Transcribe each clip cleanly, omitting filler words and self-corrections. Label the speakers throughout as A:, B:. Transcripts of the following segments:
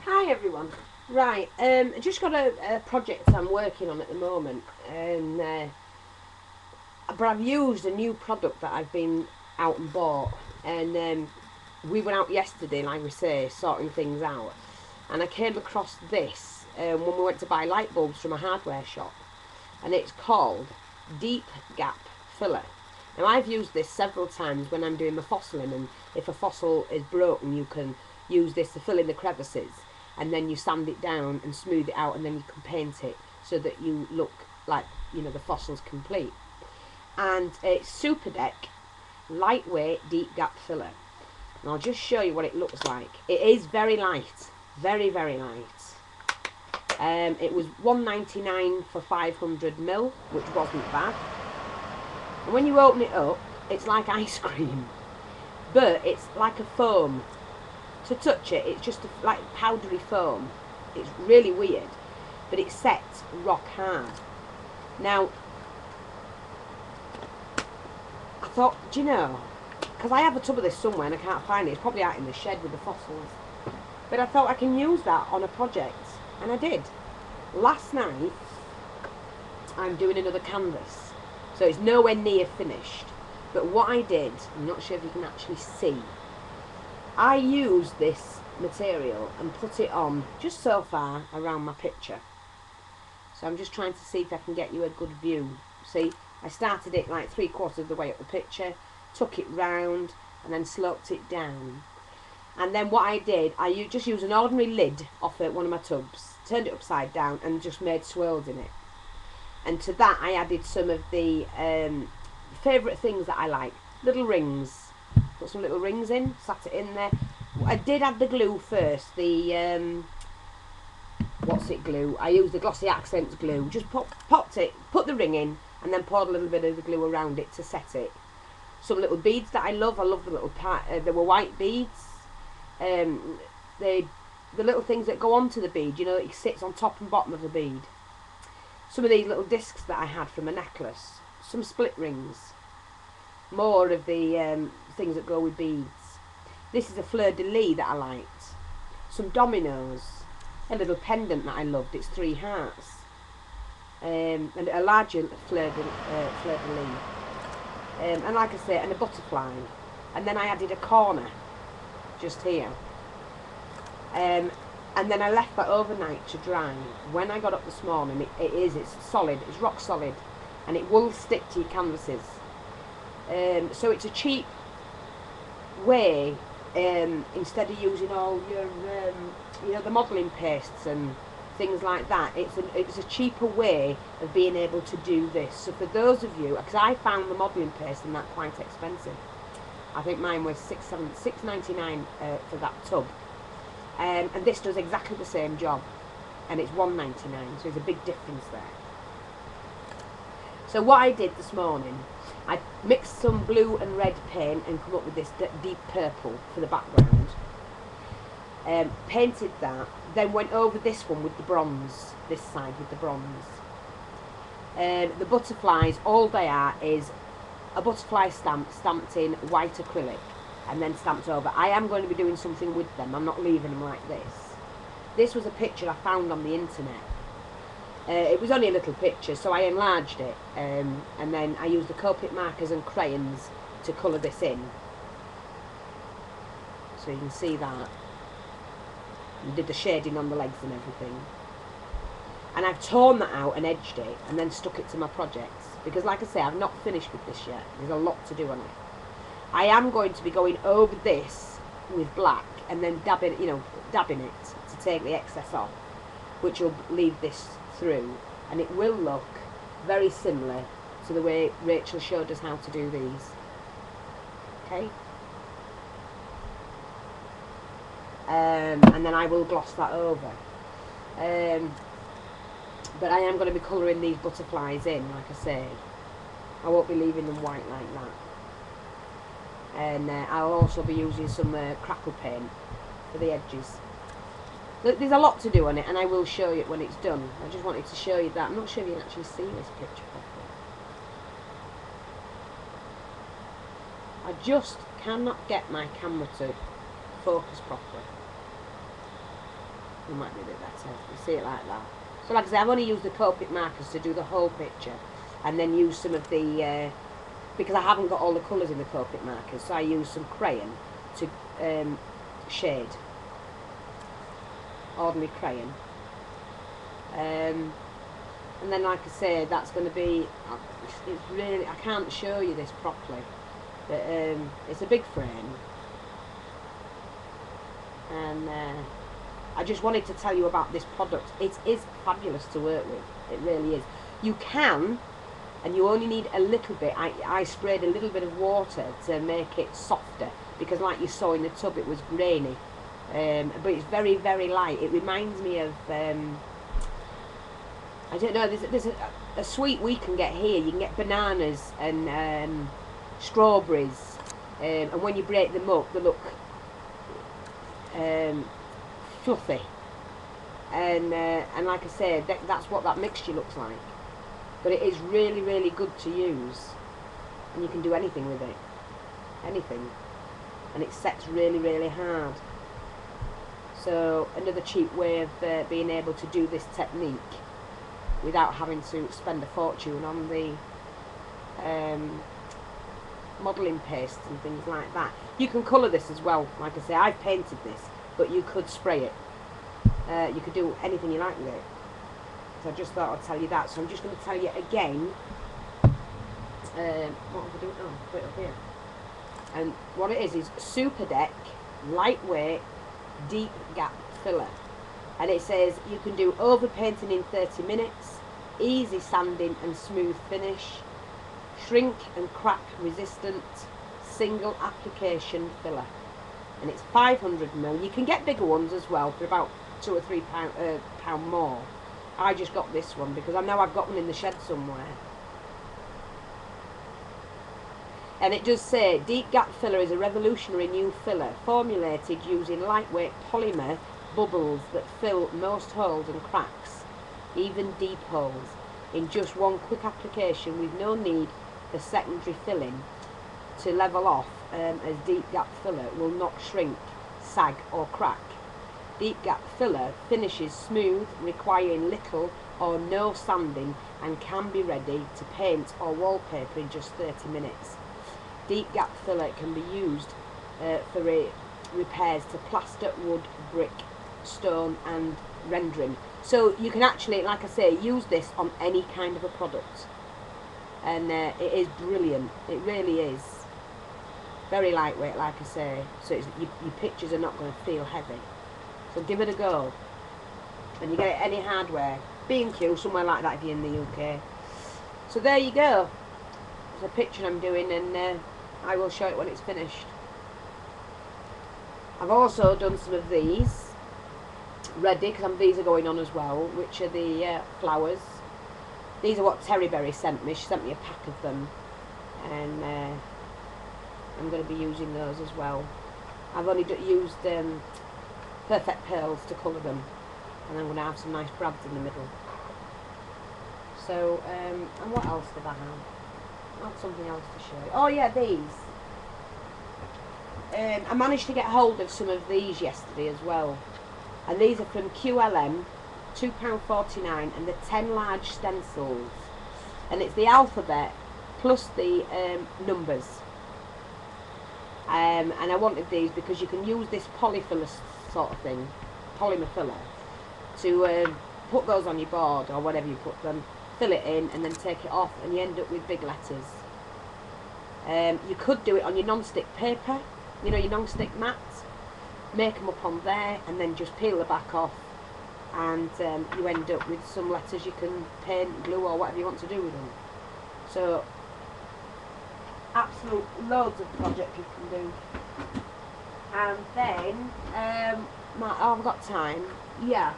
A: Hi everyone. Right, I just got a project I'm working on at the moment, and but I've used a new product that I've been out and bought, and we went out yesterday, like we say, sorting things out, and I came across this when we went to buy light bulbs from a hardware shop, and it's called Deep Gap Filler. Now I've used this several times when I'm doing my fossiling, and if a fossil is broken, you can use this to fill in the crevices, and then you sand it down and smooth it out, and then you can paint it so that you look like the fossil's complete. And it's Super Deck lightweight deep gap filler, and I'll just show you what it looks like. It is very light, very light. It was $1.99 for 500 ml, which wasn't bad. And when you open it up, it's like ice cream, but it's like a foam. To touch it, it's just like powdery foam. It's really weird, but it sets rock hard. Now, I thought, do you know, because I have a tub of this somewhere and I can't find it. It's probably out in the shed with the fossils. But I thought I can use that on a project, and I did. Last night, I'm doing another canvas, so it's nowhere near finished. But what I did, I'm not sure if you can actually see, I used this material and put it on just so far around my picture. So I'm just trying to see if I can get you a good view. See, I started it like 3/4 of the way up the picture, took it round and then sloped it down. And then what I did, I just used an ordinary lid off one of my tubs, turned it upside down and just made swirls in it. And to that I added some of the favourite things that I like, little rings. Put some little rings in, sat it in there. I did add the glue first, the what's it glue? I used the Glossy Accents glue. Just popped it, put the ring in, and then poured a little bit of the glue around it to set it. Some little beads that I love the little they were white beads. The little things that go onto the bead, it sits on top and bottom of the bead. Some of these little discs that I had from a necklace. Some split rings. More of the things that go with beads. This is a fleur-de-lis that I liked. Some dominoes. A little pendant that I loved. It's 3 hearts. And a larger fleur-de-lis. And like I say, and a butterfly. And then I added a corner just here. And then I left that overnight to dry. When I got up this morning, it's solid. It's rock solid. And it will stick to your canvases. So it's a cheap way, instead of using all your the modelling pastes and things like that. It's a cheaper way of being able to do this. So for those of you, because I found the modelling paste and that quite expensive. I think mine was $6.99 for that tub, and this does exactly the same job, and it's $1.99. So there's a big difference there. So what I did this morning, I mixed some blue and red paint and come up with this deep purple for the background. Painted that, then went over this one with the bronze, this side with the bronze. The butterflies, all they are is a butterfly stamp stamped in white acrylic and then stamped over. I am going to be doing something with them, I'm not leaving them like this. This was a picture I found on the internet. It was only a little picture, so I enlarged it, and then I used the Copic markers and crayons to colour this in. So you can see that. And did the shading on the legs and everything. And I've torn that out and edged it, and then stuck it to my projects. Because like I say, I've not finished with this yet. There's a lot to do on it. I am going to be going over this with black, and then dabbing it to take the excess off, which will leave this through, and it will look very similar to the way Rachel showed us how to do these. Okay, and then I will gloss that over, but I am going to be colouring these butterflies in, like I say. I won't be leaving them white like that, and I'll also be using some crackle paint for the edges. There's a lot to do on it, and I will show you it when it's done. I just wanted to show you that. I'm not sure if you can actually see this picture properly. I just cannot get my camera to focus properly. It might be a bit better. You see it like that. So like I say, I've only used the Copic markers to do the whole picture, and then use some of the, because I haven't got all the colours in the Copic markers, so I use some crayon to shade. Ordinary crayon. And then like I say, that's going to be, it's really, I can't show you this properly, but it's a big frame, and I just wanted to tell you about this product. It is fabulous to work with, it really is. You can, and you only need a little bit. I sprayed a little bit of water to make it softer, because like you saw in the tub, it was grainy, but it's very, very light. It reminds me of, I don't know, there's a sweet we can get here. You can get bananas and strawberries, and when you break them up, they look fluffy, and like I said, that's what that mixture looks like. But it is really, really good to use, and you can do anything with it, anything, and it sets really, really hard. So another cheap way of being able to do this technique without having to spend a fortune on the modelling paste and things like that. You can colour this as well. Like I say, I've painted this, but you could spray it. You could do anything you like with it. So I just thought I'd tell you that. So I'm just going to tell you again. What have I done? Oh, put it up here. And what it is Super Deck lightweight deep gap filler. And it says you can do over painting in 30 minutes, easy sanding and smooth finish, shrink and crack resistant, single application filler. And it's 500ml. You can get bigger ones as well for about £2 or £3 more. I just got this one because I know I've got one in the shed somewhere. And it does say Deep Gap Filler is a revolutionary new filler formulated using lightweight polymer bubbles that fill most holes and cracks, even deep holes, in just one quick application with no need for secondary filling to level off, as Deep Gap Filler will not shrink, sag or crack. Deep Gap Filler finishes smooth, requiring little or no sanding, and can be ready to paint or wallpaper in just 30 minutes. Deep Gap Filler can be used for repairs to plaster, wood, brick, stone and rendering. So you can actually, like I say, use this on any kind of a product, and it is brilliant. It really is. Very lightweight, like I say, so your pictures are not going to feel heavy. So give it a go, and you get it any hardware, B&Q, somewhere like that if you're in the UK. So there you go. There's a picture I'm doing, and I will show it when it's finished. I've also done some of these ready, because these are going on as well, which are the flowers. These are what Terryberry sent me. She sent me a pack of them, and I'm going to be using those as well. I've only used Perfect Pearls to colour them, and I'm going to have some nice brads in the middle. So, and what else did I have? I had something else to show you. Oh yeah, these. I managed to get hold of some of these yesterday as well. And these are from QLM, £2.49, and the 10 large stencils. And it's the alphabet plus the numbers. And I wanted these because you can use this polyfiller sort of thing, polymer filler, to put those on your board or whatever you put them, fill it in and then take it off, and you end up with big letters. You could do it on your non-stick paper, you know, your non-stick mats, make them up on there and then just peel the back off, and you end up with some letters you can paint, glue or whatever you want to do with them. So absolute loads of projects you can do. And then I've got time, yeah,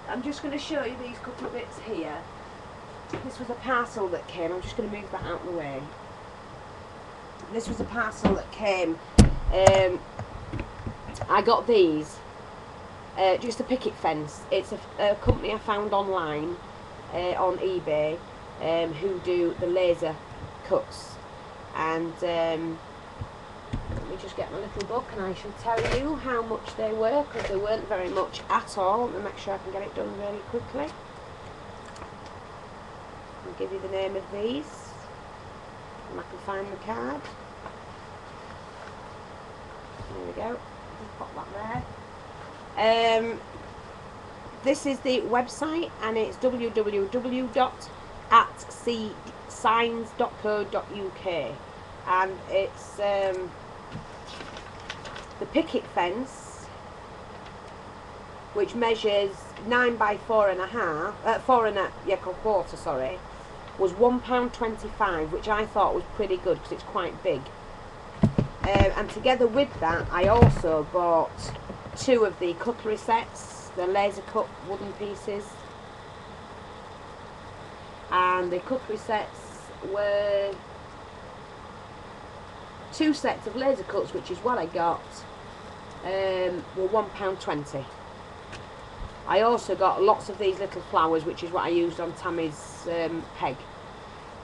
A: I'm just going to show you these couple of bits here. This was a parcel that came. I'm just going to move that out of the way. This was a parcel that came. I got these, just a picket fence. It's a company I found online on eBay, who do the laser cuts. And let me me just get my little book and I shall tell you how much they were, because they weren't very much at all. And make sure I can get it done really quickly. I'll give you the name of these. And I can find the card. There we go. Just pop that there. This is the website, and it's www.atsigns.co.uk, and it's the picket fence, which measures 9 by 4.5, 4.25, sorry, was £1.25, which I thought was pretty good because it's quite big. And together with that, I also bought 2 of the cutlery sets, the laser cut wooden pieces. And the cutlery sets were 2 sets of laser cuts, which is what I got, were £1.20. I also got lots of these little flowers, which is what I used on Tammy's peg.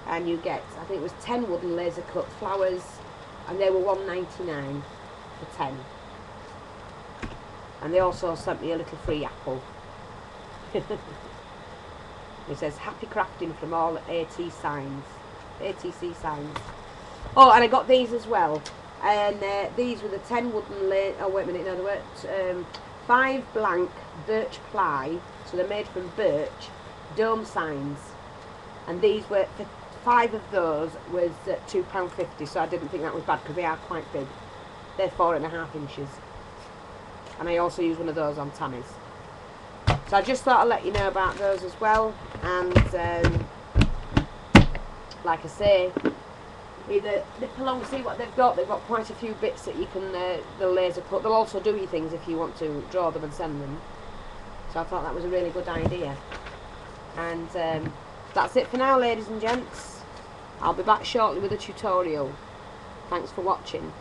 A: And you get, I think it was 10 wooden laser cut flowers, and they were £1.99 for 10. And they also sent me a little free apple. It says happy crafting from all ATC signs. Oh, and I got these as well. And these were the 10 wooden oh wait a minute, no, they weren't. 5 blank birch ply, so they're made from birch, dome signs. And these were, for 5 of those was £2.50, so I didn't think that was bad because they are quite big. They're 4.5 inches. And I also use one of those on Tammy's. So I just thought I'd let you know about those as well. And like I say, either nip along, see what they've got. They've got quite a few bits that you can, they'll laser cut. They'll also do you things if you want to draw them and send them. So I thought that was a really good idea. And that's it for now, ladies and gents. I'll be back shortly with a tutorial. Thanks for watching.